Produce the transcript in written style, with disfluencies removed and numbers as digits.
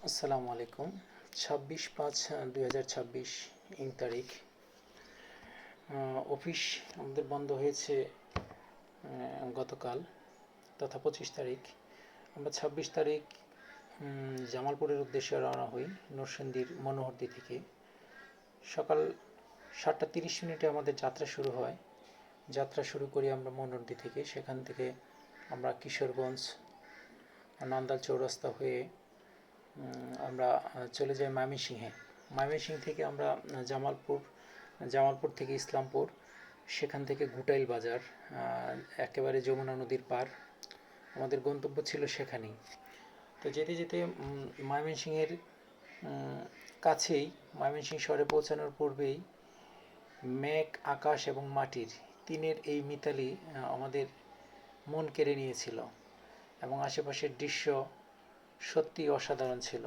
আসসালামু আলাইকুম। 26/5/2026 ইং তারিখ। অফিস আমাদের বন্ধ হয়েছে গতকাল তথা 25 তারিখ। আমরা 26 তারিখ জামালপুরের উদ্দেশ্যে রওনা হই নরসিংদীর মনোহরদী থেকে। সকাল 7:30 আমাদের যাত্রা শুরু হয়। যাত্রা শুরু করি আমরা মনোহরদী থেকে। সেখান থেকে আমরা কিশোরগঞ্জ নান্দাল চৌরাস্তা হয়ে আমরা চলে যাই ময়মনসিংহে। ময়মনসিংহ থেকে আমরা জামালপুর থেকে ইসলামপুর, সেখান থেকে ঘুটাইল বাজার, একেবারে যমুনা নদীর পার। আমাদের গন্তব্য ছিল সেখানেই। তো যেতে যেতে ময়মনসিংহের কাছেই, ময়মনসিংহ শহরে পৌঁছানোর পূর্বেই মেঘ, আকাশ এবং মাটির তিনের এই মিতালি আমাদের মন কেড়ে নিয়েছিল এবং আশেপাশের দৃশ্য সত্যি অসাধারণ ছিল।